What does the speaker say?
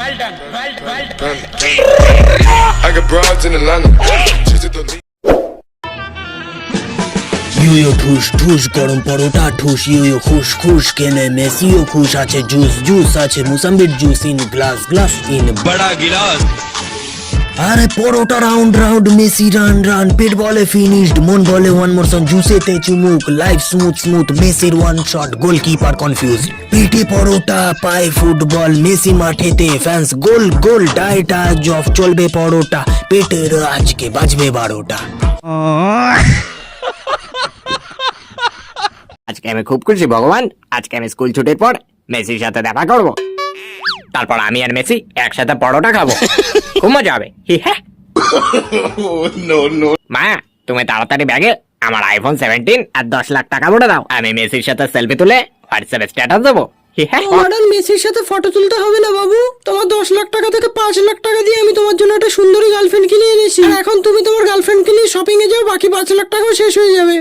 I got broads in Atlanta. Just at the lean. ইউইও ঠুস ঠুস গরম পরোটা ঠুস ইউইও খুশ খুশ কেনে মেসিও খুশ আছে জুস জুস আছে মুসাম্বির juice in glass glass in बड़ा गिलास আরে paratha round round Messi run run পেট বলে ফিনিশড মন বলে ওয়ান মোর সন জুসেতে চুমুক লাইফ স্মুথ স্মুথ মেসির ওয়ান শট গোলকিপার কনফিউজ পিঠে পরোটা পায়ে ফুটবল মেসি মাঠেতে ফ্যান্স গোল গোল ডায়েট আজ অফ চলবে পরোটা পেটের আজকে বাজবে 12টা। আজকে আমি খুব খুশি ভগবান, আজকে আমি স্কুল ছুটির পর মেসির সাথে দেখা করব, তারপর আমি আর মেসি একসাথে পরোটা খাবো, খুব মজা হবে। মা তুমি তাড়াতাড়ি ব্যাগে আমার আইফোন 17 আর 10 লাখ টাকা ভরে দাও, আমি মেসির সাথে সেলফি তুলে হোয়াটসঅ্যাপে স্ট্যাটাস দেবো। মডার্ন মেসির সাথে ফটো তুলতে হবে না বাবু, তোমার 10 লাখ টাকা থেকে 5 লাখ টাকা দিয়ে আমি তোমার জন্য একটা সুন্দরী গার্লফ্রেন্ড কিনে এনেছি, আর এখন তুমি তোমার গার্লফ্রেন্ড কিনে শপিং এ যাও, বাকি 5 লাখ টাকাও শেষ হয়ে যাবে।